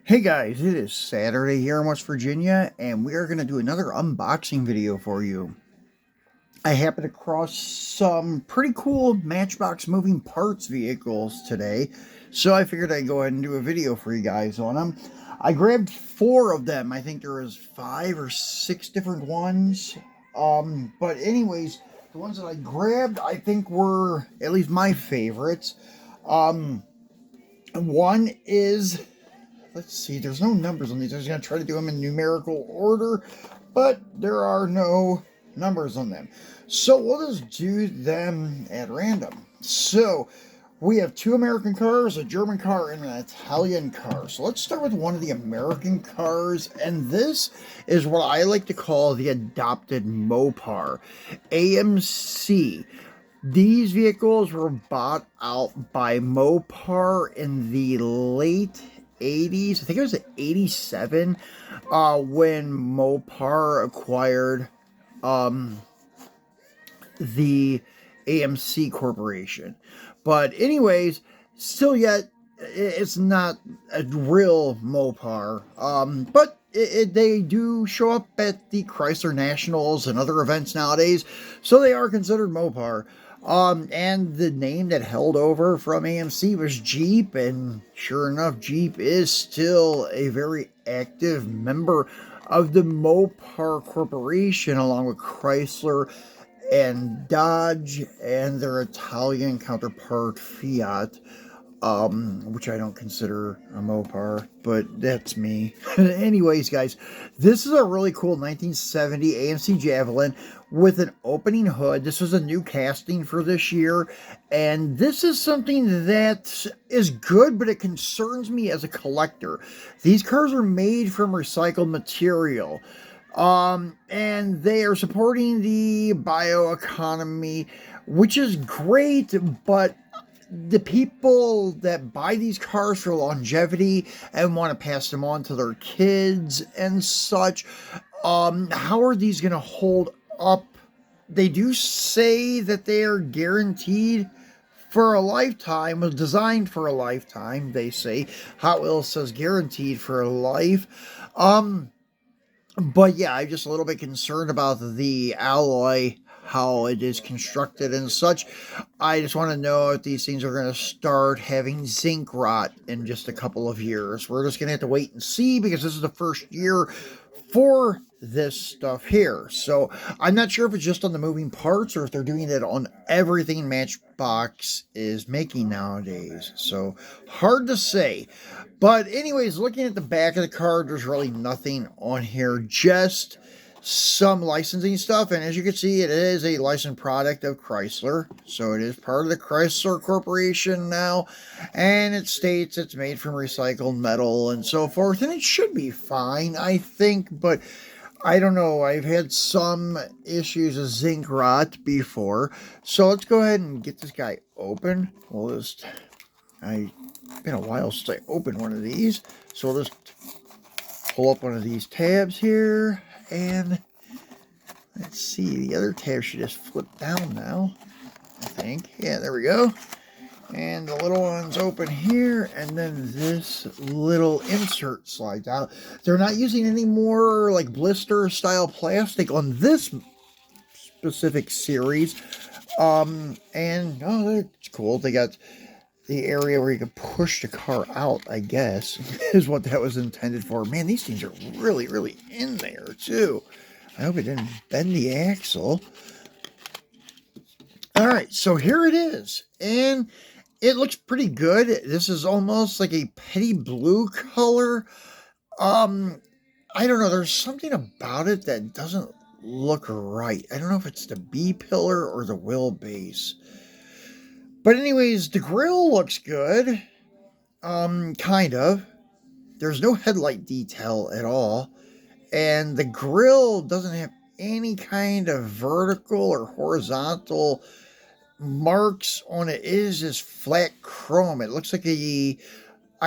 Hey guys, it is Saturday here in West Virginia, and we are going to do another unboxing video for you. I happened across some pretty cool Matchbox Moving Parts vehicles today, so I figured I'd go ahead and do a video for you guys on them. I grabbed 4 of them. I think there was 5 or 6 different ones. But anyways, the ones that I grabbed, I think were at least my favorites. One is... Let's see, there's no numbers on these. I was going to try to do them in numerical order, but there are no numbers on them. So we'll just do them at random. So we have 2 American cars, a German car, and an Italian car. So let's start with one of the American cars, and this is what I like to call the adopted Mopar, AMC. These vehicles were bought out by Mopar in the late 80s. I think it was 87 when Mopar acquired the AMC Corporation. But anyways, still yet, it's not a real Mopar. But they do show up at the Chrysler Nationals and other events nowadays, so they are considered Mopar. And the name that held over from AMC was Jeep, and sure enough, Jeep is still a very active member of the Mopar Corporation, along with Chrysler and Dodge and their Italian counterpart Fiat, which I don't consider a Mopar, but that's me. Anyways, guys, this is a really cool 1970 AMC Javelin with an opening hood. This was a new casting for this year, and this is something that is good, but it concerns me as a collector. These cars are made from recycled material. And they are supporting the bioeconomy, which is great, but the people that buy these cars for longevity and want to pass them on to their kids and such, how are these going to hold up? They do say that they are guaranteed for a lifetime, was designed for a lifetime, they say. Hot Wheels says guaranteed for a life. But yeah, I'm just a little bit concerned about the alloy, how it is constructed and such. I just want to know if these things are going to start having zinc rot in just a couple of years. We're just going to have to wait and see, because this is the first year for this stuff here. So I'm not sure if it's just on the moving parts or if they're doing it on everything Matchbox is making nowadays. So hard to say. But anyways, looking at the back of the car, there's really nothing on here, just some licensing stuff. And as you can see, it is a licensed product of Chrysler, so it is part of the Chrysler Corporation now, and it states it's made from recycled metal and so forth, and it should be fine, I think. But I don't know, I've had some issues with zinc rot before, so let's go ahead and get this guy open. It's been a while since I opened one of these, so we'll just pull up one of these tabs here, and let's see, the other tab should just flip down now, I think. Yeah, there we go. And the little one's open here, and then this little insert slides out. They're not using any more like blister style plastic on this specific series. And oh, that's cool. They got the area where you can push the car out, I guess, is what that was intended for. Man, these things are really, really in there, too. I hope it didn't bend the axle. All right, so here it is. And it looks pretty good. This is almost like a petty blue color. I don't know. There's something about it that doesn't look right. I don't know if it's the B-pillar or the wheelbase. But anyways, the grill looks good. Kind of. There's no headlight detail at all. And the grill doesn't have any kind of vertical or horizontal marks on it. It is just flat chrome. It looks like I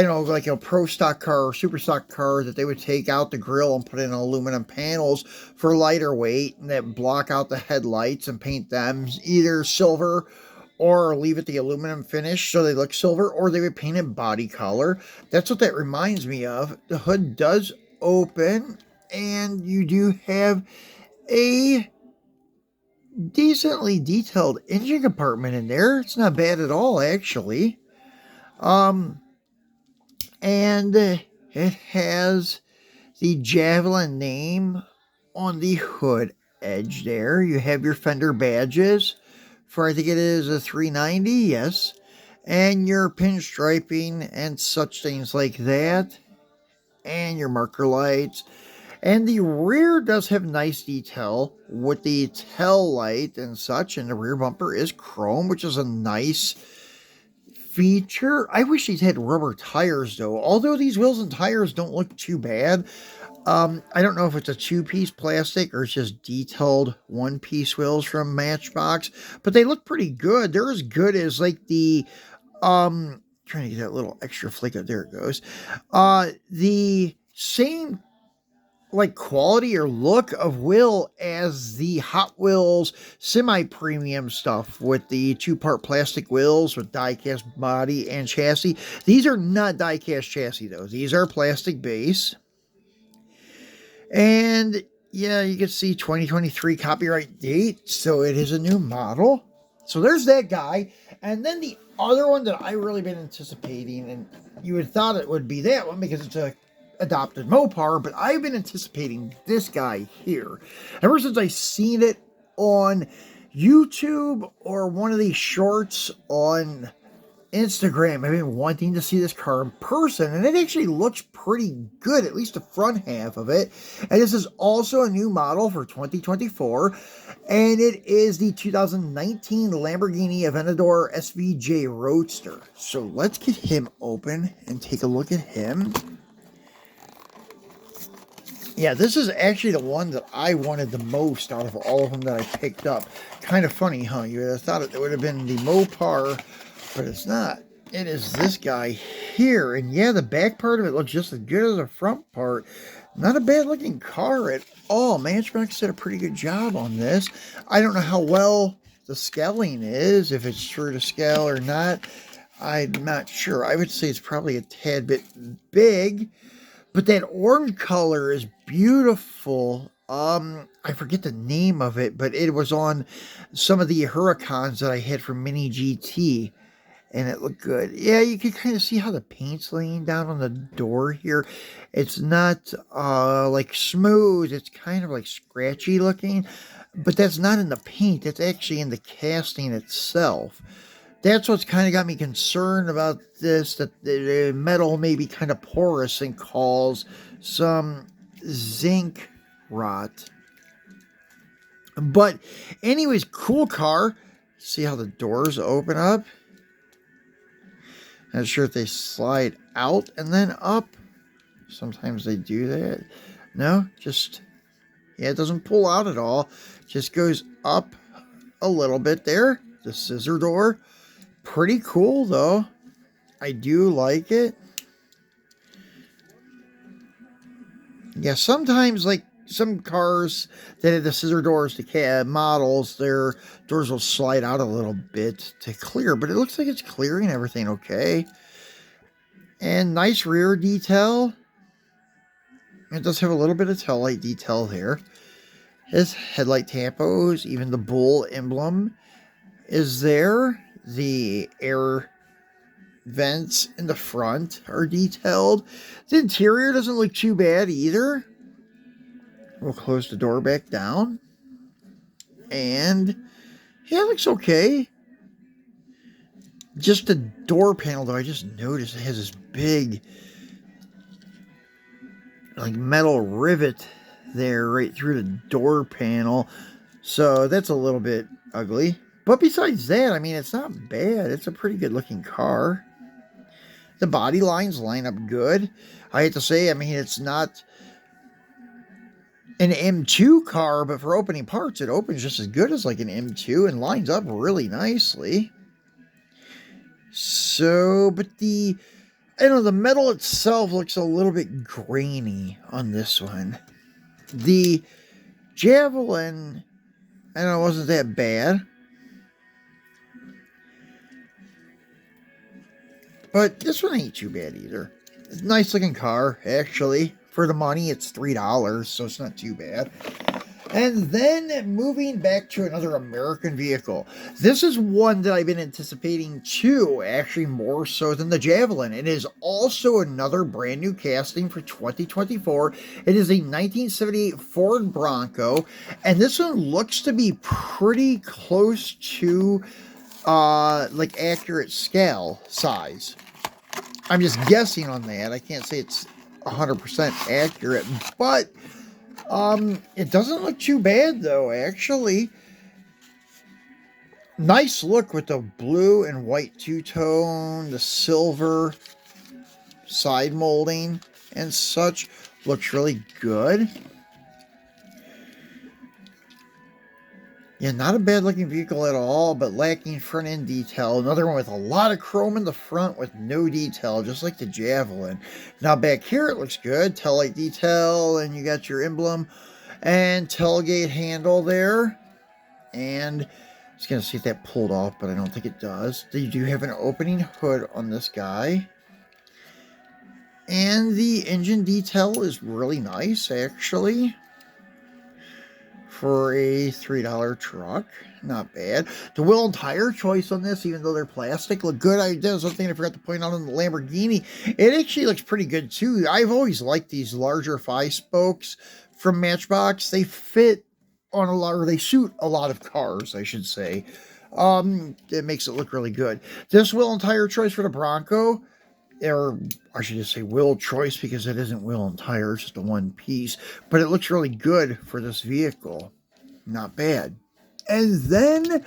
don't know, like a pro stock car or super stock car that they would take out the grill and put in aluminum panels for lighter weight and that block out the headlights and paint them either silver or leave it the aluminum finish so they look silver, or they would paint it body color. That's what that reminds me of. The hood does open, and you do have a decently detailed engine compartment in there. It's not bad at all, actually. And it has the Javelin name on the hood edge there. You have your fender badges for, I think it is a 390, yes. And your pinstriping and such things like that. And your marker lights. And the rear does have nice detail with the tail light and such. And the rear bumper is chrome, which is a nice feature. I wish these had rubber tires, though. Although these wheels and tires don't look too bad. I don't know if it's a two-piece plastic or it's just detailed one-piece wheels from Matchbox, but they look pretty good. They're as good as like the, trying to get that little extra flick up. There it goes. The same like quality or look of wheel as the Hot Wheels semi-premium stuff with the two-part plastic wheels with die-cast body and chassis. These are not die-cast chassis, though. These are plastic base. And yeah, you can see 2023 copyright date, so it is a new model. So there's that guy. And then the other one that I really been anticipating, and you would thought it would be that one because it's a adopted Mopar, but I've been anticipating this guy here ever since I seen it on YouTube or one of these shorts on Instagram. I've been wanting to see this car in person, and it actually looks pretty good, at least the front half of it. And this is also a new model for 2024, and it is the 2019 Lamborghini Aventador SVJ Roadster. So let's get him open and take a look at him. Yeah, this is actually the one that I wanted the most out of all of them that I picked up. Kind of funny, huh? You would have thought it would have been the Mopar, but it's not. It is this guy here. And yeah, the back part of it looks just as good as the front part. Not a bad looking car at all. Matchbox did a pretty good job on this. I don't know how well the scaling is, if it's true to scale or not. I'm not sure. I would say it's probably a tad bit big. But that orange color is beautiful. I forget the name of it, but it was on some of the Huracans that I had from Mini GT, and it looked good. Yeah, you can kind of see how the paint's laying down on the door here. It's not like smooth. It's kind of like scratchy looking, but that's not in the paint. That's actually in the casting itself. That's what's kind of got me concerned about this, that the metal may be kind of porous and cause some zinc rot. But anyways, cool car. See how the doors open up? Not sure if they slide out and then up. Sometimes they do that. No, just, yeah, it doesn't pull out at all. Just goes up a little bit there. The scissor door. Pretty cool, though. I do like it. Yeah, sometimes, like, some cars that have the scissor doors to cab models, their doors will slide out a little bit to clear, but it looks like it's clearing everything okay. And nice rear detail. It does have a little bit of tail light detail there. His headlight tampos, even the bull emblem is there. The air vents in the front are detailed. The interior doesn't look too bad either. We'll close the door back down. And yeah, it looks okay. Just the door panel, though, I just noticed it has this big, like, metal rivet there right through the door panel. So that's a little bit ugly. But besides that, I mean, it's not bad. It's a pretty good looking car. The body lines line up good. I hate to say, I mean, it's not an M2 car, but for opening parts, it opens just as good as like an M2 and lines up really nicely. So, but I don't know, the metal itself looks a little bit grainy on this one. The Javelin, I don't know, wasn't that bad. But this one ain't too bad either. Nice looking car, actually. For the money, it's $3, so it's not too bad. And then moving back to another American vehicle. This is one that I've been anticipating too, actually more so than the Javelin. It is also another brand new casting for 2024. It is a 1978 Ford Bronco, and this one looks to be pretty close to like accurate scale size. I'm just guessing on that. I can't say it's 100% accurate, but it doesn't look too bad though, actually. Nice look with the blue and white two-tone, the silver side molding and such. Looks really good. Yeah, not a bad looking vehicle at all, but lacking front end detail. Another one with a lot of chrome in the front with no detail, just like the Javelin. Now back here it looks good. Tail light detail, and you got your emblem and tailgate handle there. And I was going to see if that pulled off, but I don't think it does. You do have an opening hood on this guy. And the engine detail is really nice, actually. For a $3 truck. Not bad. The wheel and tire choice on this, even though they're plastic, look good. I did something I forgot to point out on the Lamborghini. It actually looks pretty good too. I've always liked these larger 5-spokes from Matchbox. They fit on a lot, or they suit a lot of cars, I should say. It makes it look really good. This wheel and tire choice for the Bronco, or I should just say wheel choice, because it isn't wheel and tire, it's just a one piece, but it looks really good for this vehicle. Not bad. And then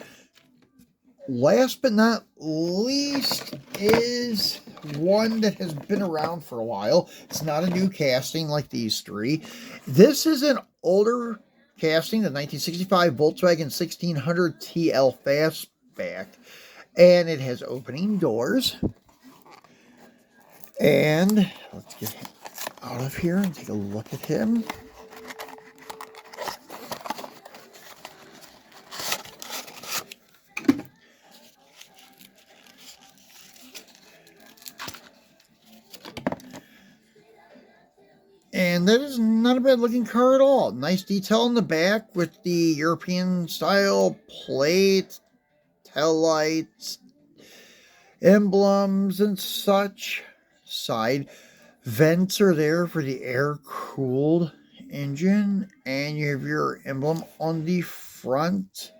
last but not least is one that has been around for a while. It's not a new casting like these three. This is an older casting, the 1965 Volkswagen 1600 TL Fastback, and it has opening doors. And let's get him out of here and take a look at him. And that is not a bad looking car at all. Nice detail in the back with the European style plate, tail lights, emblems and such. Side vents are there for the air-cooled engine, and you have your emblem on the front,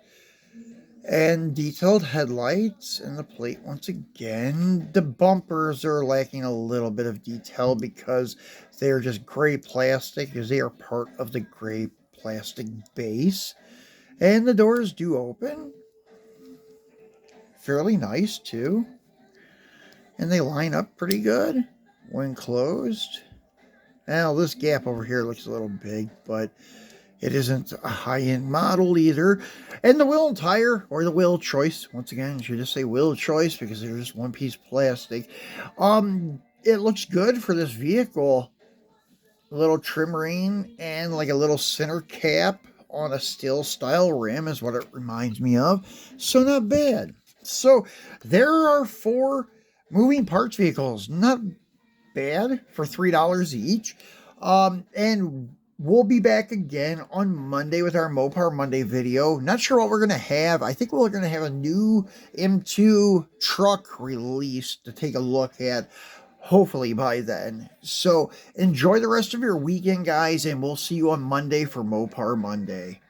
and detailed headlights, and the plate once again. The bumpers are lacking a little bit of detail because they are just gray plastic, because they are part of the gray plastic base. And the doors do open. Fairly nice too. And they line up pretty good when closed. Now, this gap over here looks a little big, but it isn't a high-end model either. And the wheel and tire, or the wheel choice, once again, you should just say wheel choice because they're just one piece of plastic. It looks good for this vehicle. A little trim ring and like a little center cap on a steel style rim is what it reminds me of. So not bad. So there are 4 moving parts vehicles. Not bad for $3 each. And we'll be back again on Monday with our Mopar Monday video. Not sure what we're going to have. I think we're going to have a new M2 truck release to take a look at, hopefully by then. So enjoy the rest of your weekend, guys, and we'll see you on Monday for Mopar Monday.